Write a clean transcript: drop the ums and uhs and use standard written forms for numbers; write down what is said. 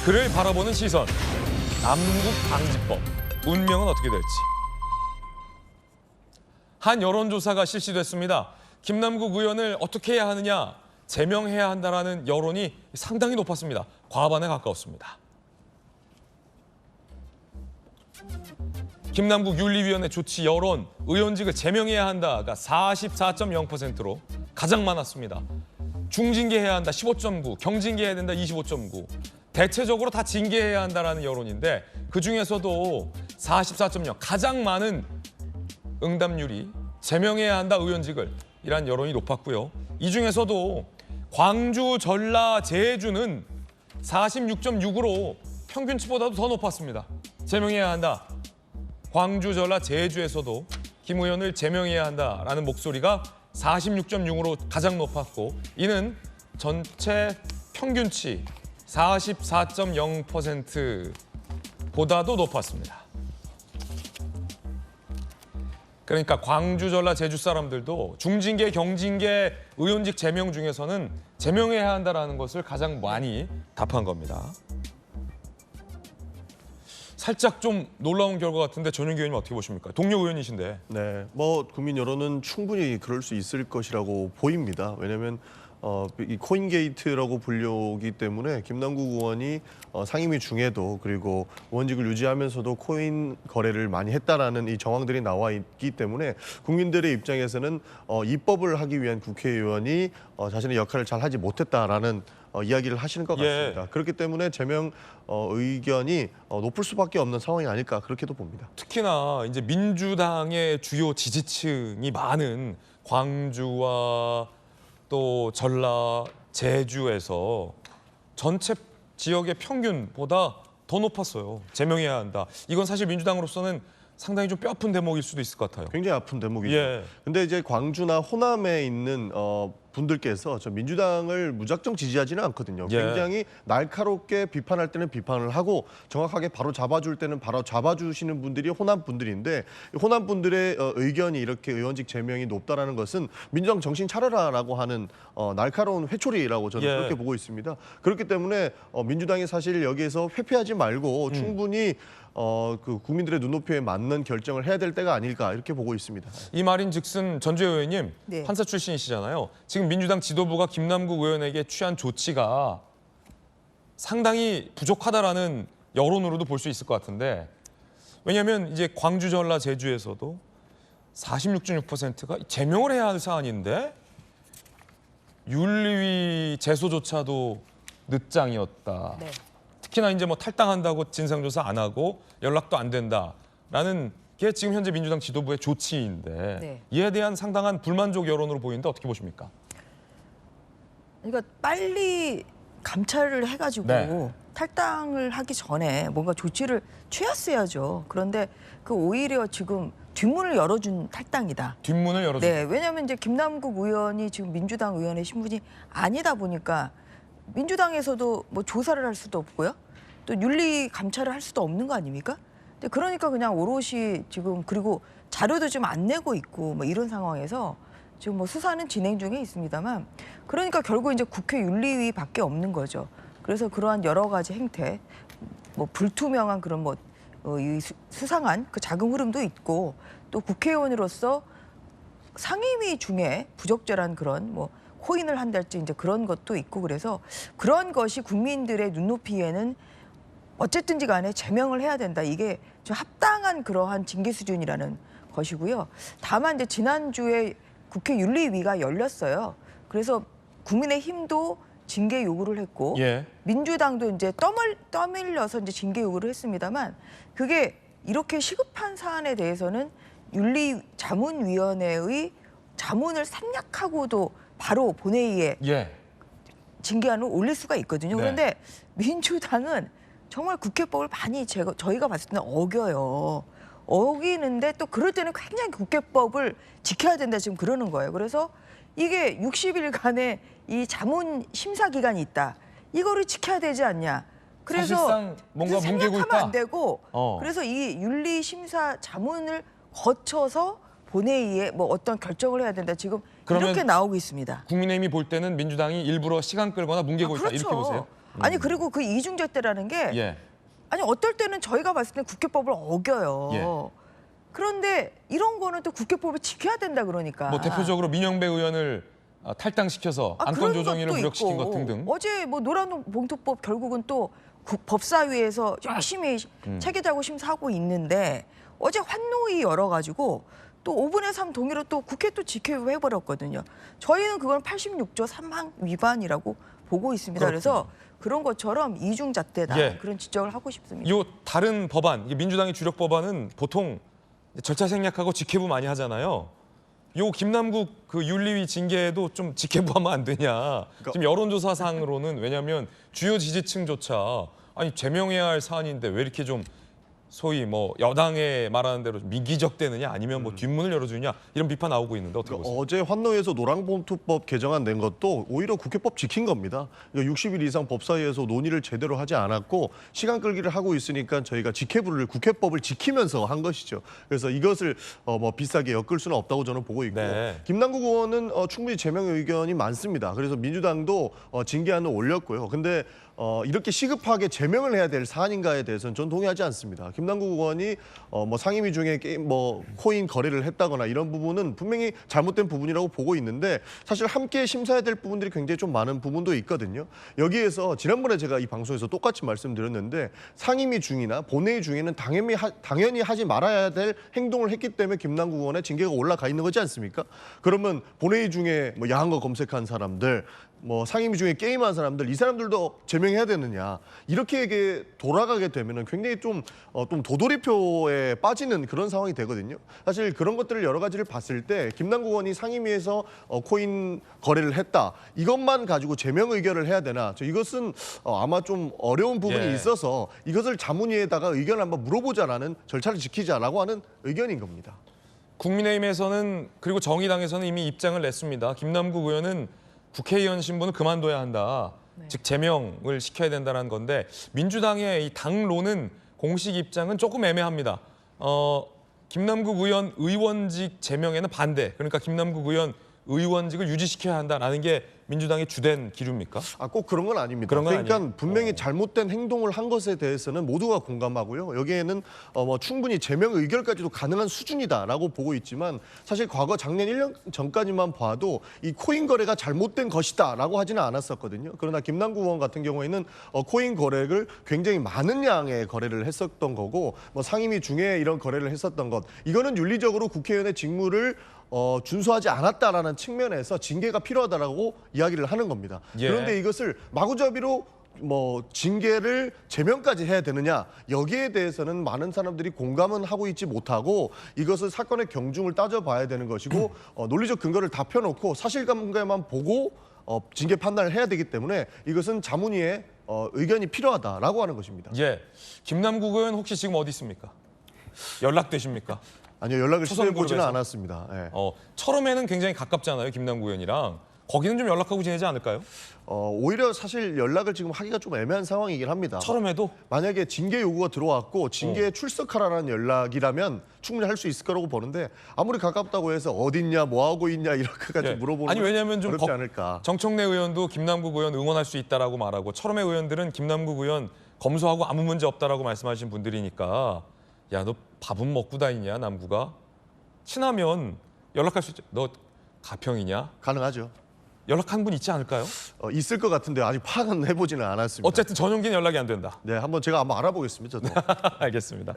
그를 바라보는 시선, 남북 방지법, 운명은 어떻게 될지. 한 여론조사가 실시됐습니다. 김남국 의원을 어떻게 해야 하느냐, 제명해야 한다라는 여론이 상당히 높았습니다. 과반에 가까웠습니다. 김남국 윤리위원회 조치 여론, 의원직을 제명해야 한다가 44.0%로 가장 많았습니다. 중징계해야 한다 15.9, 경징계해야 된다 25.9. 대체적으로 다 징계해야 한다라는 여론인데 그중에서도 44.0 가장 많은 응답률이 제명해야 한다 의원직을 이란 여론이 높았고요. 이 중에서도 광주, 전라, 제주는 46.6으로 평균치보다도 더 높았습니다. 제명해야 한다. 광주, 전라, 제주에서도 김 의원을 제명해야 한다라는 목소리가 46.6으로 가장 높았고 이는 전체 평균치 44.0%보다도 높았습니다. 그러니까 광주, 전라, 제주 사람들도 중징계, 경징계, 의원직 제명 중에서는 제명해야 한다는 것을 가장 많이 답한 겁니다. 살짝 좀 놀라운 결과 같은데 전용기 의원님 어떻게 보십니까? 동료 의원이신데. 네, 국민 여론은 충분히 그럴 수 있을 것이라고 보입니다. 왜냐하면 이 코인 게이트라고 불리기 때문에 김남국 의원이 상임위 중에도 그리고 의원직을 유지하면서도 코인 거래를 많이 했다라는 이 정황들이 나와 있기 때문에 국민들의 입장에서는 입법을 하기 위한 국회의원이 자신의 역할을 잘 하지 못했다라는 이야기를 하시는 것 같습니다. 그렇기 때문에 제명 의견이 높을 수밖에 없는 상황이 아닐까 그렇게도 봅니다. 특히나 이제 민주당의 주요 지지층이 많은 광주와 또 전라, 제주에서 전체 지역의 평균보다 더 높았어요. 제명해야 한다. 이건 사실 민주당으로서는 상당히 좀 뼈아픈 대목일 수도 있을 것 같아요. 굉장히 아픈 대목이죠. 예. 근데 이제 광주나 호남에 있는 분들께서 저 민주당을 무작정 지지하지는 않거든요. 예. 굉장히 날카롭게 비판할 때는 비판을 하고 정확하게 바로 잡아줄 때는 바로 잡아주시는 분들이 호남 분들인데 호남 분들의 의견이 이렇게 의원직 제명이 높다라는 것은 민주당 정신 차려라라고 하는 날카로운 회초리라고 저는 예. 그렇게 보고 있습니다. 그렇기 때문에 민주당이 사실 여기에서 회피하지 말고 충분히 그 국민들의 눈높이에 맞는 결정을 해야 될 때가 아닐까 이렇게 보고 있습니다. 이 말인즉슨 전주혜 의원님 네. 판사 출신이시잖아요. 지금 민주당 지도부가 김남국 의원에게 취한 조치가 상당히 부족하다라는 여론으로도 볼 수 있을 것 같은데 왜냐하면 이제 광주, 전라, 제주에서도 46.6%가 제명을 해야 할 사안인데 윤리위 제소조차도 늦장이었다. 네. 특히나 이제 뭐 탈당한다고 진상조사 안 하고 연락도 안 된다라는 게 지금 현재 민주당 지도부의 조치인데 네. 이에 대한 상당한 불만족 여론으로 보이는데 어떻게 보십니까? 그러니까 빨리 감찰을 해가지고 네. 탈당을 하기 전에 뭔가 조치를 취했어야죠. 그런데 그 오히려 지금 뒷문을 열어준 탈당이다. 뒷문을 열어줘. 네, 왜냐하면 이제 김남국 의원이 지금 민주당 의원의 신분이 아니다 보니까 민주당에서도 뭐 조사를 할 수도 없고요. 또 윤리 감찰을 할 수도 없는 거 아닙니까? 근데 그러니까 그냥 오롯이 지금 그리고 자료도 좀 안 내고 있고 뭐 이런 상황에서 지금 뭐 수사는 진행 중에 있습니다만 그러니까 결국 이제 국회 윤리위밖에 없는 거죠. 그래서 그러한 여러 가지 행태, 뭐 불투명한 그런 뭐 이 수상한 그 자금 흐름도 있고 또 국회의원으로서 상임위 중에 부적절한 그런 뭐 코인을 한달지 이제 그런 것도 있고 그래서 그런 것이 국민들의 눈높이에는 어쨌든지 간에 제명을 해야 된다. 이게 좀 합당한 그러한 징계 수준이라는 것이고요. 다만 이제 지난주에 국회 윤리위가 열렸어요. 그래서 국민의힘도 징계 요구를 했고 예. 민주당도 이제 떠밀려서 이제 징계 요구를 했습니다만 그게 이렇게 시급한 사안에 대해서는 윤리자문위원회의 자문을 생략하고도 바로 본회의에 예. 징계안을 올릴 수가 있거든요. 네. 그런데 민주당은 정말 국회법을 많이 저희가 봤을 때는 어겨요. 어기는데 또 그럴 때는 굉장히 국회법을 지켜야 된다 지금 그러는 거예요. 그래서 이게 60일간의 이 자문 심사 기간이 있다. 이거를 지켜야 되지 않냐. 그래서 사실상 뭔가 뭉개고 생략하면 있다. 안 되고 그래서 이 윤리 심사 자문을 거쳐서 본회의에 뭐 어떤 결정을 해야 된다. 지금 그러면 이렇게 나오고 있습니다. 국민의힘이 볼 때는 민주당이 일부러 시간 끌거나 뭉개고 있다 그렇죠. 이렇게 보세요? 아니 그리고 그 이중잣대라는 게 예. 아니 어떨 때는 저희가 봤을 때 국회법을 어겨요. 예. 그런데 이런 거는 또 국회법을 지켜야 된다 그러니까. 뭐 대표적으로 민영배 의원을 탈당시켜서 안건 그런 조정위를 것도 무력시킨 있고, 것 등등. 어제 뭐 노란봉투법 결국은 또 법사위에서 열심히 체계자고 심사하고 있는데 어제 환노위 열어가지고 또 5분의 3 동의로 또 국회 또 직회부 해버렸거든요. 저희는 그걸 86조 3항 위반이라고 보고 있습니다. 그래서 그런 것처럼 이중잣대다 예. 그런 지적을 하고 싶습니다. 요 다른 법안, 이게 민주당의 주력 법안은 보통 절차 생략하고 직회부 많이 하잖아요. 요 김남국 그 윤리위 징계도 좀 직회부하면 안 되냐. 지금 여론조사상으로는 왜냐하면 주요 지지층조차 아니 제명해야 할 사안인데 왜 이렇게 좀 소위 뭐 여당에 말하는 대로 미기적대느냐 아니면 뭐 뒷문을 열어주냐 이런 비판 나오고 있는데 어떻게 보세요? 어제 환노에서 노란봉투법 개정안 낸 것도 오히려 국회법 지킨 겁니다. 60일 이상 법사위에서 논의를 제대로 하지 않았고 시간 끌기를 하고 있으니까 저희가 직회부를 국회법을 지키면서 한 것이죠. 그래서 이것을 뭐 비싸게 엮을 수는 없다고 저는 보고 있고 네. 김남국 의원은 충분히 제명 의견이 많습니다. 그래서 민주당도 징계안을 올렸고요. 근데 이렇게 시급하게 제명을 해야 될 사안인가에 대해서는 전 동의하지 않습니다. 김남국 의원이 뭐 상임위 중에 뭐 코인 거래를 했다거나 이런 부분은 분명히 잘못된 부분이라고 보고 있는데 사실 함께 심사해야 될 부분들이 굉장히 좀 많은 부분도 있거든요. 여기에서 지난번에 제가 이 방송에서 똑같이 말씀드렸는데 상임위 중이나 본회의 중에는 당연히 하지 말아야 될 행동을 했기 때문에 김남국 의원의 징계가 올라가 있는 거지 않습니까? 그러면 본회의 중에 뭐 야한 거 검색한 사람들 뭐 상임위 중에 게임한 사람들 이 사람들도 제명해야 되느냐 이렇게 돌아가게 되면은 굉장히 좀 도돌이표에 빠지는 그런 상황이 되거든요. 사실 그런 것들을 여러 가지를 봤을 때 김남국 의원이 상임위에서 코인 거래를 했다 이것만 가지고 제명 의결을 해야 되나 이것은 아마 좀 어려운 부분이 예. 있어서 이것을 자문위에다가 의견을 한번 물어보자라는 절차를 지키자라고 하는 의견인 겁니다. 국민의힘에서는 그리고 정의당에서는 이미 입장을 냈습니다. 김남국 의원은 국회의원 신분을 그만둬야 한다. 즉 제명을 시켜야 된다는 건데 민주당의 이 당론은 공식 입장은 조금 애매합니다. 김남국 의원 의원직 제명에는 반대. 그러니까 김남국 의원 의원직을 유지시켜야 한다라는 게 민주당의 주된 기류입니까? 꼭 그런 건 아닙니다. 그런 건 그러니까 아니에요? 분명히 잘못된 행동을 한 것에 대해서는 모두가 공감하고요. 여기에는 뭐 충분히 제명 의결까지도 가능한 수준이다라고 보고 있지만 사실 과거 작년 1년 전까지만 봐도 이 코인 거래가 잘못된 것이다라고 하지는 않았었거든요. 그러나 김남국 의원 같은 경우에는 코인 거래를 굉장히 많은 양의 거래를 했었던 거고 뭐 상임위 중에 이런 거래를 했었던 것 이거는 윤리적으로 국회의원의 직무를 준수하지 않았다라는 측면에서 징계가 필요하다라고 이야기를 하는 겁니다. 예. 그런데 이것을 마구잡이로 뭐 징계를 제명까지 해야 되느냐 여기에 대해서는 많은 사람들이 공감은 하고 있지 못하고 이것을 사건의 경중을 따져봐야 되는 것이고 논리적 근거를 다 펴놓고 사실관계만 보고 징계 판단을 해야 되기 때문에 이것은 자문위의 의견이 필요하다라고 하는 것입니다. 예. 김남국 의원 혹시 지금 어디 있습니까? 연락되십니까? 아니요, 연락을 시도해 보지는 초선그룹에서? 않았습니다. 예. 철험에는 굉장히 가깝잖아요, 김남국 의원이랑. 거기는 좀 연락하고 지내지 않을까요? 오히려 사실 연락을 지금 하기가 좀 애매한 상황이긴 합니다. 철험에도? 만약에 징계 요구가 들어왔고 징계에 출석하라는 연락이라면 충분히 할 수 있을 거라고 보는데 아무리 가깝다고 해서 어딨냐, 뭐 하고 있냐 이렇게까지 예. 물어보는 아니 왜냐하면 좀 어렵지 않을까. 정청래 의원도 김남국 의원 응원할 수 있다라고 말하고 철험의 의원들은 김남국 의원 검소하고 아무 문제 없다라고 말씀하신 분들이니까 야, 너 밥은 먹고 다니냐, 남구가? 친하면 연락할 수 있죠. 너 가평이냐? 가능하죠. 연락한 분 있지 않을까요? 있을 것 같은데 아직 파악은 해보지는 않았습니다. 어쨌든 전용기는 연락이 안 된다. 네, 한번 제가 알아보겠습니다. 저도. 알겠습니다.